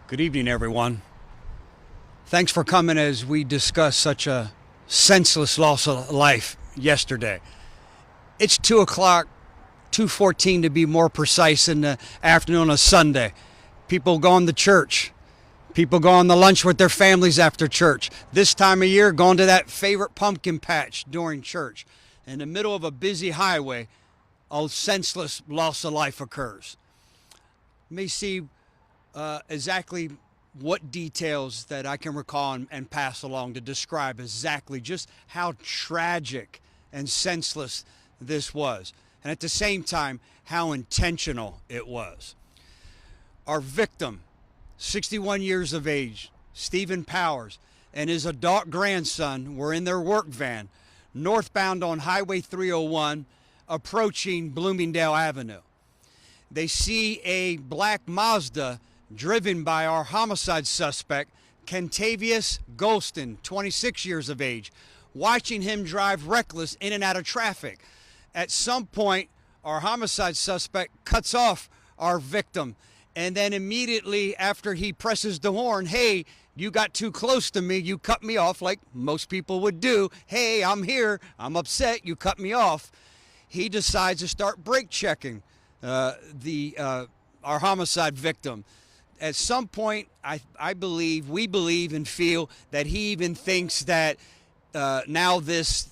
Good evening, everyone. Thanks for coming as we discuss such a senseless loss of life yesterday. It's 2 o'clock, 2:14 to be more precise, in the afternoon of Sunday. People going to church. People going to lunch with their families after church. This time of year, going to that favorite pumpkin patch during church. In the middle of a busy highway, a senseless loss of life occurs. You may see exactly what details that I can recall and pass along to describe exactly just how tragic and senseless this was, and at the same time how intentional it was. Our victim, 61 years of age, Stephen Powers, and his adult grandson were in their work van northbound on Highway 301 approaching Bloomingdale Avenue. They see a black Mazda driven by our homicide suspect, Kentavious Golston, 26 years of age, watching him drive reckless in and out of traffic. At some point, our homicide suspect cuts off our victim, and then immediately after he presses the horn, "Hey, you got too close to me, you cut me off," like most people would do. "Hey, I'm here, I'm upset, you cut me off." He decides to start brake checking our homicide victim. At some point, we believe and feel that he even thinks that now this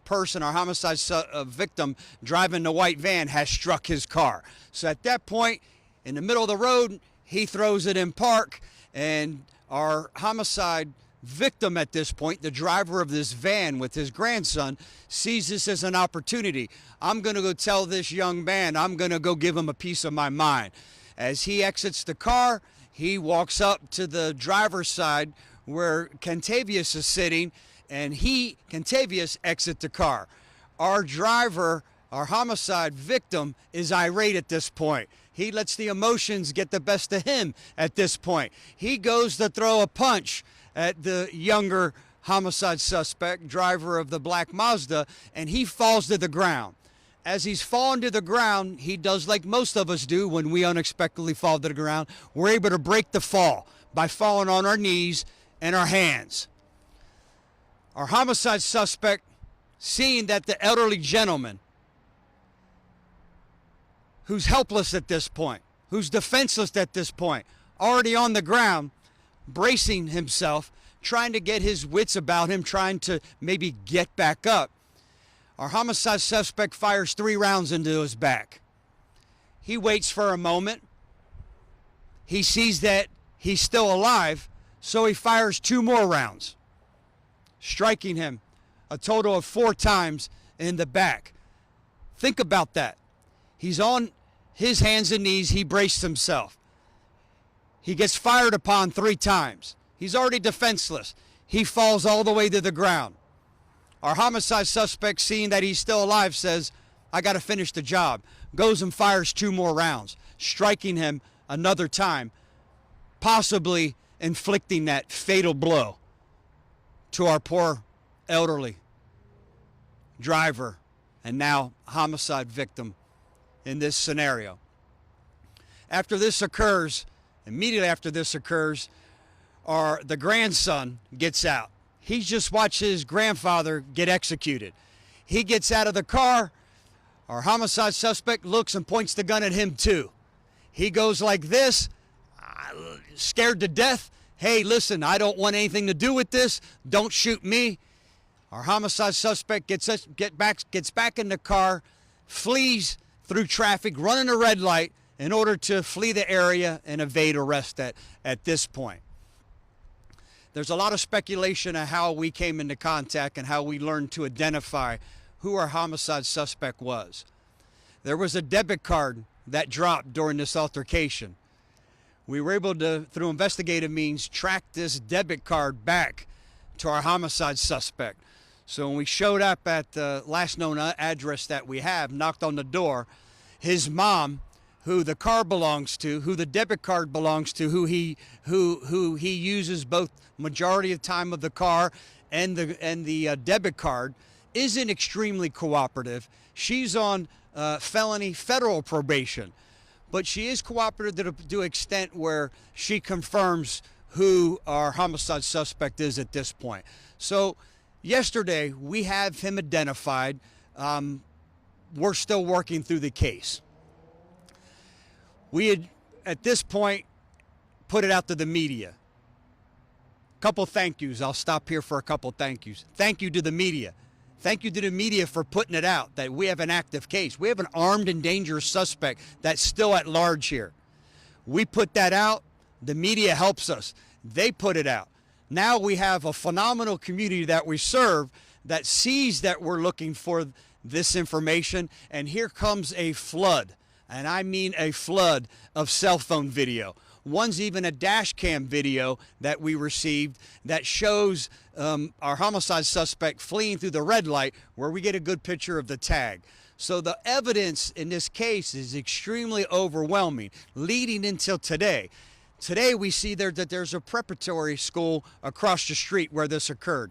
person, our homicide victim, driving the white van, has struck his car. So at that point, in the middle of the road, he throws it in park, and our homicide victim at this point, the driver of this van with his grandson, sees this as an opportunity. I'm going to go tell this young man, I'm going to go give him a piece of my mind. As he exits the car, he walks up to the driver's side where Kentavious is sitting, and Kentavious exits the car. Our driver, our homicide victim, is irate at this point. He lets the emotions get the best of him at this point. He goes to throw a punch at the younger homicide suspect, driver of the black Mazda, and he falls to the ground. As he's falling to the ground, he does like most of us do when we unexpectedly fall to the ground. We're able to break the fall by falling on our knees and our hands. Our homicide suspect, seeing that the elderly gentleman, who's helpless at this point, who's defenseless at this point, already on the ground, bracing himself, trying to get his wits about him, trying to maybe get back up, our homicide suspect fires 3 rounds into his back. He waits for a moment. He sees that he's still alive, so he fires 2 more rounds, striking him a total of 4 times in the back. Think about that. He's on his hands and knees. He braced himself. He gets fired upon 3 times. He's already defenseless. He falls all the way to the ground. Our homicide suspect, seeing that he's still alive, says, "I got to finish the job." Goes and fires 2 more rounds, striking him another time, possibly inflicting that fatal blow to our poor elderly driver and now homicide victim in this scenario. Immediately after this occurs, the grandson gets out. He's just watched his grandfather get executed. He gets out of the car. Our homicide suspect looks and points the gun at him too. He goes like this, scared to death. "Hey, listen, I don't want anything to do with this. Don't shoot me." Our homicide suspect gets back in the car, flees through traffic, running a red light in order to flee the area and evade arrest at this point. There's a lot of speculation on how we came into contact and how we learned to identify who our homicide suspect was. There was a debit card that dropped during this altercation. We were able to, through investigative means, track this debit card back to our homicide suspect. So when we showed up at the last known address that we have, knocked on the door, his mom, who the car belongs to, who the debit card belongs to, who he uses both majority of time of the car and the debit card, isn't extremely cooperative. She's on felony federal probation. but she is cooperative to an extent where she confirms who our homicide suspect is at this point. So yesterday we have him identified. We're still working through the case. We had, at this point, put it out to the media. Couple thank yous. I'll stop here for a couple thank yous. Thank you to the media. Thank you to the media for putting it out that we have an active case. We have an armed and dangerous suspect that's still at large here. We put that out. The media helps us. They put it out. Now we have a phenomenal community that we serve that sees that we're looking for this information, and here comes a flood, and I mean a flood of cell phone video. One's even a dash cam video that we received that shows our homicide suspect fleeing through the red light, where we get a good picture of the tag. So the evidence in this case is extremely overwhelming, leading until today. Today we see there that there's a preparatory school across the street where this occurred.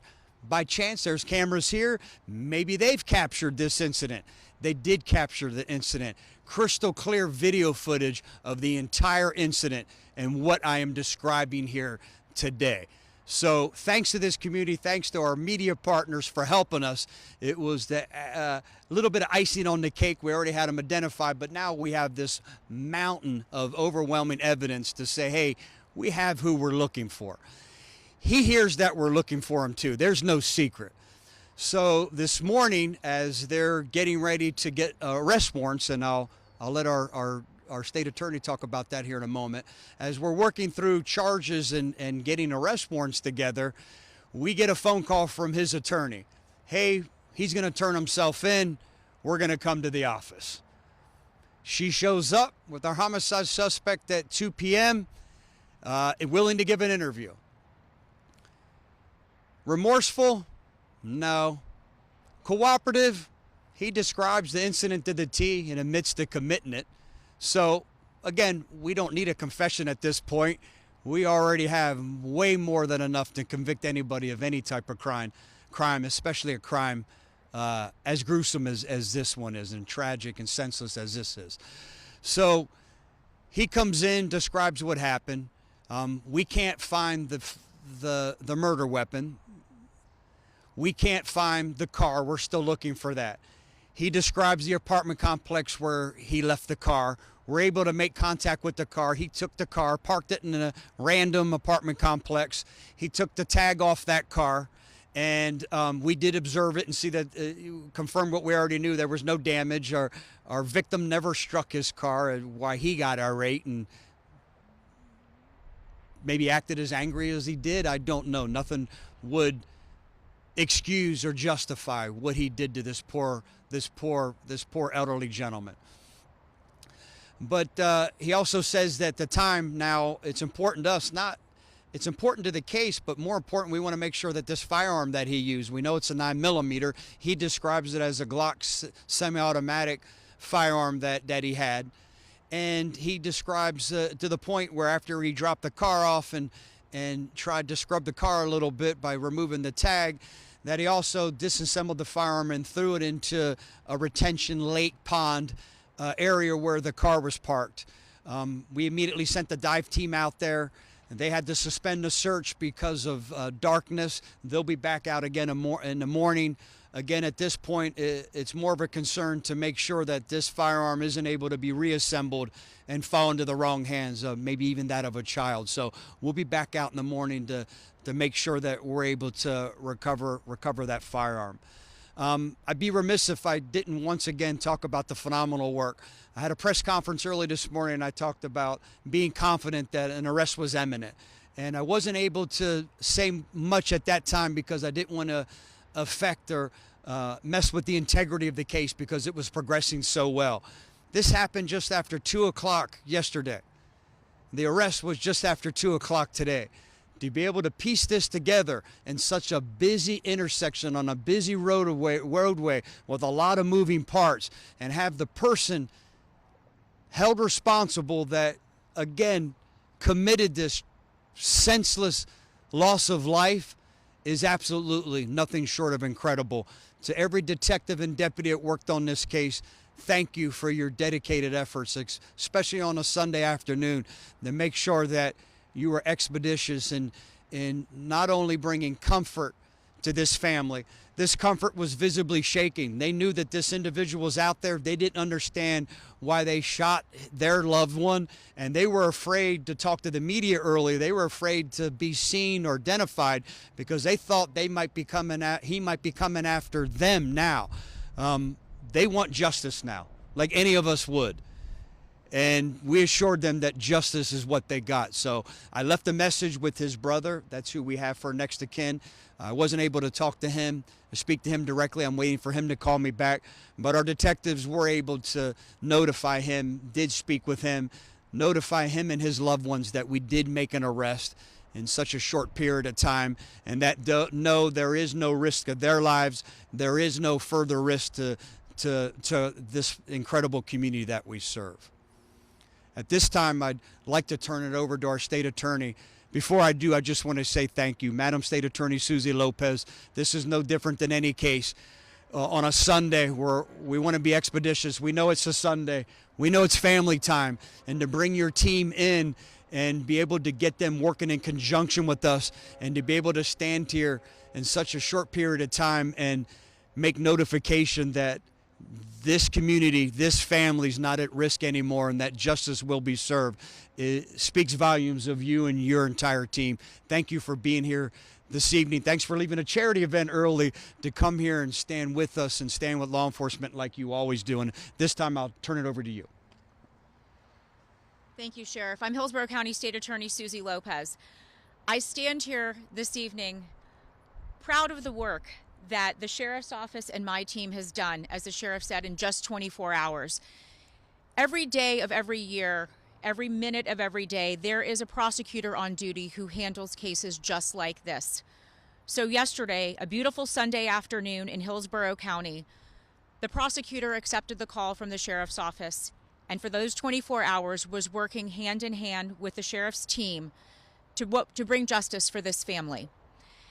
By chance, there's cameras here. Maybe they've captured this incident. They did capture the incident. Crystal clear video footage of the entire incident and what I am describing here today. So thanks to this community, thanks to our media partners for helping us. It was the little bit of icing on the cake. We already had them identified, but now we have this mountain of overwhelming evidence to say, hey, we have who we're looking for. He hears that we're looking for him too. There's no secret. So this morning, as they're getting ready to get arrest warrants, and I'll let our state attorney talk about that here in a moment. As we're working through charges and getting arrest warrants together, we get a phone call from his attorney. Hey, he's going to turn himself in. We're going to come to the office. She shows up with our homicide suspect at 2 p.m., willing to give an interview. Remorseful? No. Cooperative? He describes the incident to the T and admits to committing it. So, again, we don't need a confession at this point. We already have way more than enough to convict anybody of any type of crime, especially a crime as gruesome as this one is, and tragic and senseless as this is. So he comes in, describes what happened. We can't find the murder weapon. We can't find the car. We're still looking for that. He describes the apartment complex where he left the car. We're able to make contact with the car. He took the car, parked it in a random apartment complex. He took the tag off that car, and we did observe it and see that, confirm what we already knew. There was no damage. Our victim never struck his car, and why he got irate and maybe acted as angry as he did, I don't know. Nothing would excuse or justify what he did to this poor elderly gentleman. But he also says that the time now, it's important to us, it's important to the case, but more important, we want to make sure that this firearm that he used, we know it's a 9mm. He describes it as a Glock semi-automatic firearm that he had. And he describes to the point where after he dropped the car off and tried to scrub the car a little bit by removing the tag, that he also disassembled the firearm and threw it into a retention lake pond area where the car was parked. We immediately sent the dive team out there. They had to suspend the search because of darkness. They'll be back out again in the morning. Again, at this point, it's more of a concern to make sure that this firearm isn't able to be reassembled and fall into the wrong hands, maybe even that of a child. So we'll be back out in the morning to make sure that we're able to recover that firearm. I'd be remiss if I didn't once again talk about the phenomenal work. I had a press conference early this morning, and I talked about being confident that an arrest was imminent. And I wasn't able to say much at that time because I didn't want to affect or mess with the integrity of the case because it was progressing so well. This happened just after 2 o'clock yesterday. The arrest was just after 2 o'clock today. To be able to piece this together in such a busy intersection on a busy roadway with a lot of moving parts, and have the person held responsible that, again, committed this senseless loss of life is absolutely nothing short of incredible. To every detective and deputy that worked on this case, thank you for your dedicated efforts, especially on a Sunday afternoon, to make sure that you were expeditious in not only bringing comfort to this family. This comfort was visibly shaking. They knew that this individual was out there. They didn't understand why they shot their loved one, and they were afraid to talk to the media early. They were afraid to be seen or identified because they thought he might be coming after them now. They want justice now, like any of us would. And we assured them that justice is what they got. So I left a message with his brother. That's who we have for next of kin. I wasn't able to talk to him, speak to him directly. I'm waiting for him to call me back. But our detectives were able to notify him, did speak with him, notify him and his loved ones that we did make an arrest in such a short period of time, and that no, there is no risk of their lives. There is no further risk to this incredible community that we serve. At this time, I'd like to turn it over to our state attorney. Before I do, I just want to say thank you. Madam State Attorney Susie Lopez, this is no different than any case. On a Sunday where we want to be expeditious. We know it's a Sunday. We know it's family time. And to bring your team in and be able to get them working in conjunction with us and to be able to stand here in such a short period of time and make notification that this community, this family is not at risk anymore and that justice will be served. It speaks volumes of you and your entire team. Thank you for being here this evening. Thanks for leaving a charity event early to come here and stand with us and stand with law enforcement like you always do. And this time I'll turn it over to you. Thank you, Sheriff. I'm Hillsborough County State Attorney Susie Lopez. I stand here this evening proud of the work that the Sheriff's Office and my team has done, as the Sheriff said, in just 24 hours. Every day of every year, every minute of every day, there is a prosecutor on duty who handles cases just like this. So yesterday, a beautiful Sunday afternoon in Hillsborough County, the prosecutor accepted the call from the Sheriff's Office, and for those 24 hours was working hand in hand with the Sheriff's team to bring justice for this family.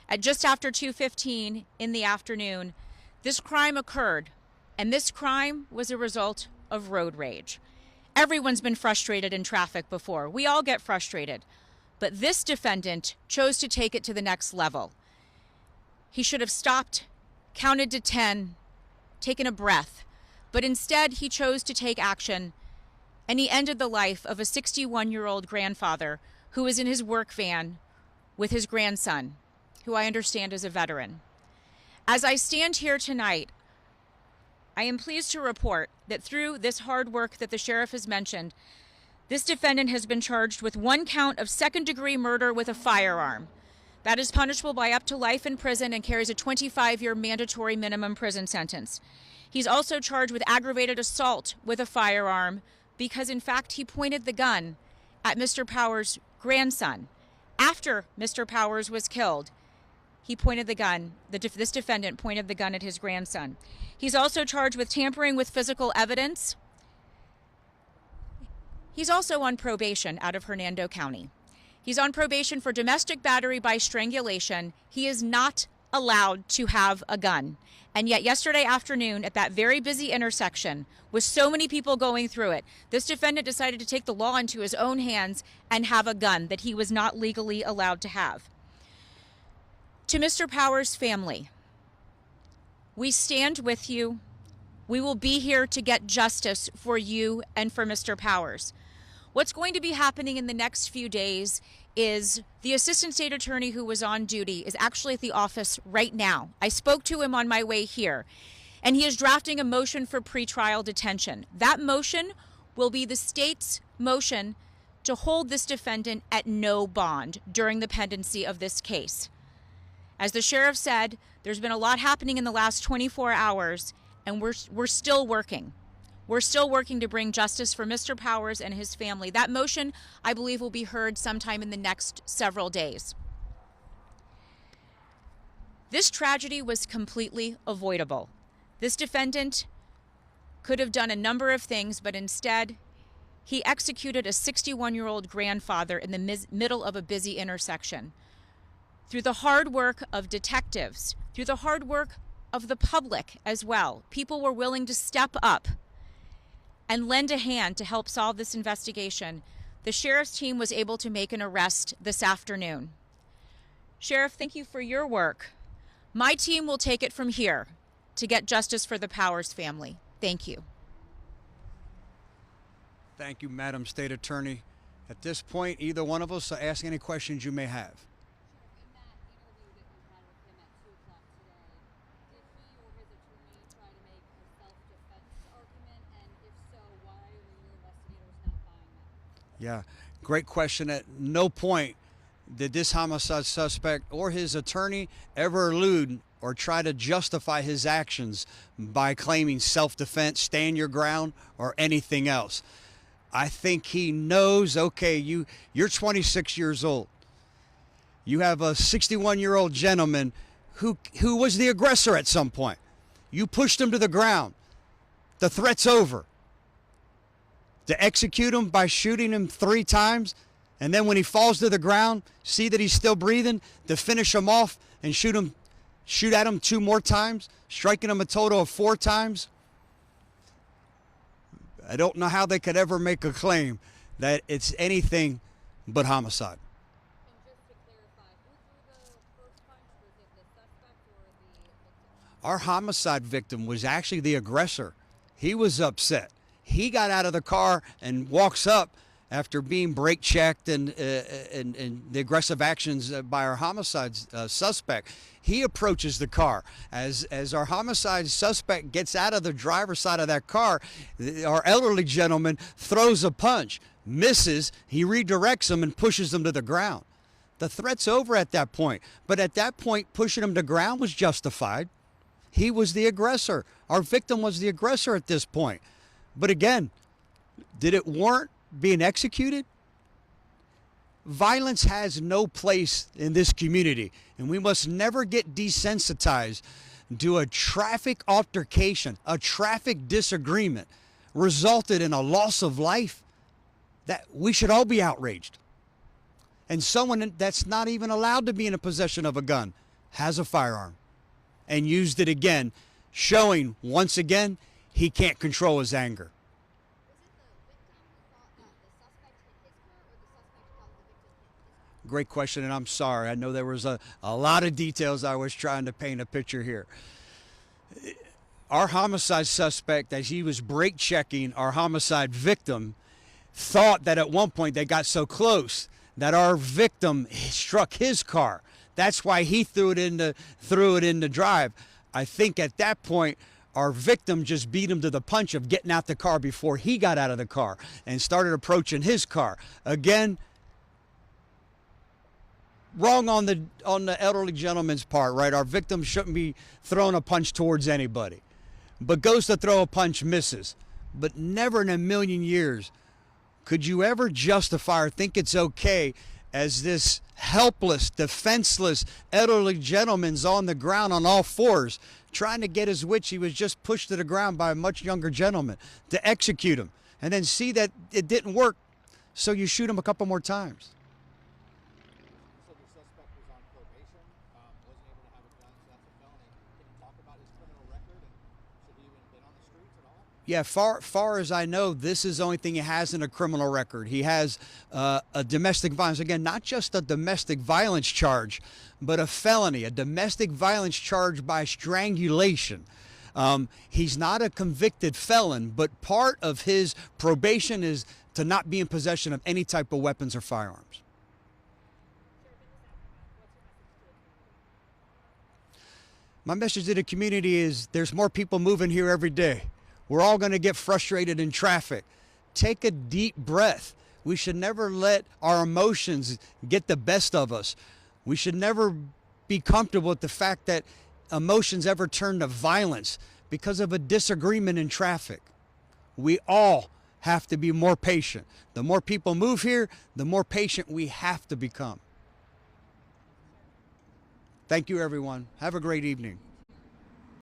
At just after 2:15 in the afternoon, this crime occurred, and this crime was a result of road rage. Everyone's been frustrated in traffic before. We all get frustrated. But this defendant chose to take it to the next level. He should have stopped, counted to 10, taken a breath, but instead he chose to take action, and he ended the life of a 61-year-old grandfather who was in his work van with his grandson, who I understand is a veteran. As I stand here tonight, I am pleased to report that through this hard work that the sheriff has mentioned, this defendant has been charged with 1 count of second-degree murder with a firearm. That is punishable by up to life in prison and carries a 25-year mandatory minimum prison sentence. He's also charged with aggravated assault with a firearm because, in fact, he pointed the gun at Mr. Powers' grandson. After Mr. Powers was killed, he pointed the gun, this defendant pointed the gun at his grandson. He's also charged with tampering with physical evidence. He's also on probation out of Hernando County. He's on probation for domestic battery by strangulation. He is not allowed to have a gun. And yet yesterday afternoon at that very busy intersection with so many people going through it, this defendant decided to take the law into his own hands and have a gun that he was not legally allowed to have. To Mr. Powers' family, we stand with you. We will be here to get justice for you and for Mr. Powers. What's going to be happening in the next few days is the assistant state attorney who was on duty is actually at the office right now. I spoke to him on my way here, and he is drafting a motion for pretrial detention. That motion will be the state's motion to hold this defendant at no bond during the pendency of this case. As the sheriff said, there's been a lot happening in the last 24 hours, and we're still working. We're still working to bring justice for Mr. Powers and his family. That motion, I believe, will be heard sometime in the next several days. This tragedy was completely avoidable. This defendant could have done a number of things, but instead, he executed a 61-year-old grandfather in the middle of a busy intersection. Through the hard work of detectives, through the hard work of the public as well, people were willing to step up and lend a hand to help solve this investigation, the sheriff's team was able to make an arrest this afternoon. Sheriff, thank you for your work. My team will take it from here to get justice for the Powers family. Thank you. Thank you, Madam State Attorney. At this point, either one of us ask any questions you may have. Yeah, great question. At no point did this homicide suspect or his attorney ever allude or try to justify his actions by claiming self-defense, stand your ground, or anything else. I think he knows, okay, you're 26 years old. You have a 61-year-old gentleman who was the aggressor at some point. You pushed him to the ground. The threat's over. To execute him by shooting him 3 times, and then when he falls to the ground, see that he's still breathing, to finish him off and shoot at him 2 more times, striking him a total of 4 times. I don't know how they could ever make a claim that it's anything but homicide. And just to clarify, who threw the first punch? Was it the suspect or the victim? Our homicide victim was actually the aggressor. He was upset. He got out of the car and walks up after being brake checked and the aggressive actions by our homicide suspect. He approaches the car. As our homicide suspect gets out of the driver's side of that car, our elderly gentleman throws a punch, misses, he redirects him and pushes him to the ground. The threat's over at that point. But at that point, pushing him to the ground was justified. He was the aggressor. Our victim was the aggressor at this point. But again, did it warrant being executed? Violence has no place in this community, and we must never get desensitized to a traffic altercation, a traffic disagreement resulted in a loss of life. That we should all be outraged. And someone that's not even allowed to be in a possession of a gun has a firearm and used it again, showing once again he can't control his anger. Great question, and I'm sorry. I know there was a lot of details I was trying to paint a picture here. Our homicide suspect, as he was brake checking our homicide victim, thought that at one point they got so close that our victim struck his car. That's why he threw it in the drive. I think at that point, our victim just beat him to the punch of getting out the car before he got out of the car and started approaching his car. Again, wrong on the elderly gentleman's part, right? Our victim shouldn't be throwing a punch towards anybody, but goes to throw a punch, misses. But never in a million years could you ever justify or think it's okay as this helpless, defenseless elderly gentleman's on the ground on all fours trying to get his wits. He was just pushed to the ground by a much younger gentleman, to execute him and then see that it didn't work, so you shoot him a couple more times. So the suspect was on probation, wasn't able to have a gun, so that's a felony. Can you talk about his criminal record and should he even been on the streets at all? Yeah, far as I know, this is the only thing he has in a criminal record. He has a domestic violence. Again, not just a domestic violence charge, but a felony, a domestic violence charge by strangulation. He's not a convicted felon, but part of his probation is to not be in possession of any type of weapons or firearms. My message to the community is there's more people moving here every day. We're all going to get frustrated in traffic. Take a deep breath. We should never let our emotions get the best of us. We should never be comfortable with the fact that emotions ever turn to violence because of a disagreement in traffic. We all have to be more patient. The more people move here, the more patient we have to become. Thank you, everyone. Have a great evening.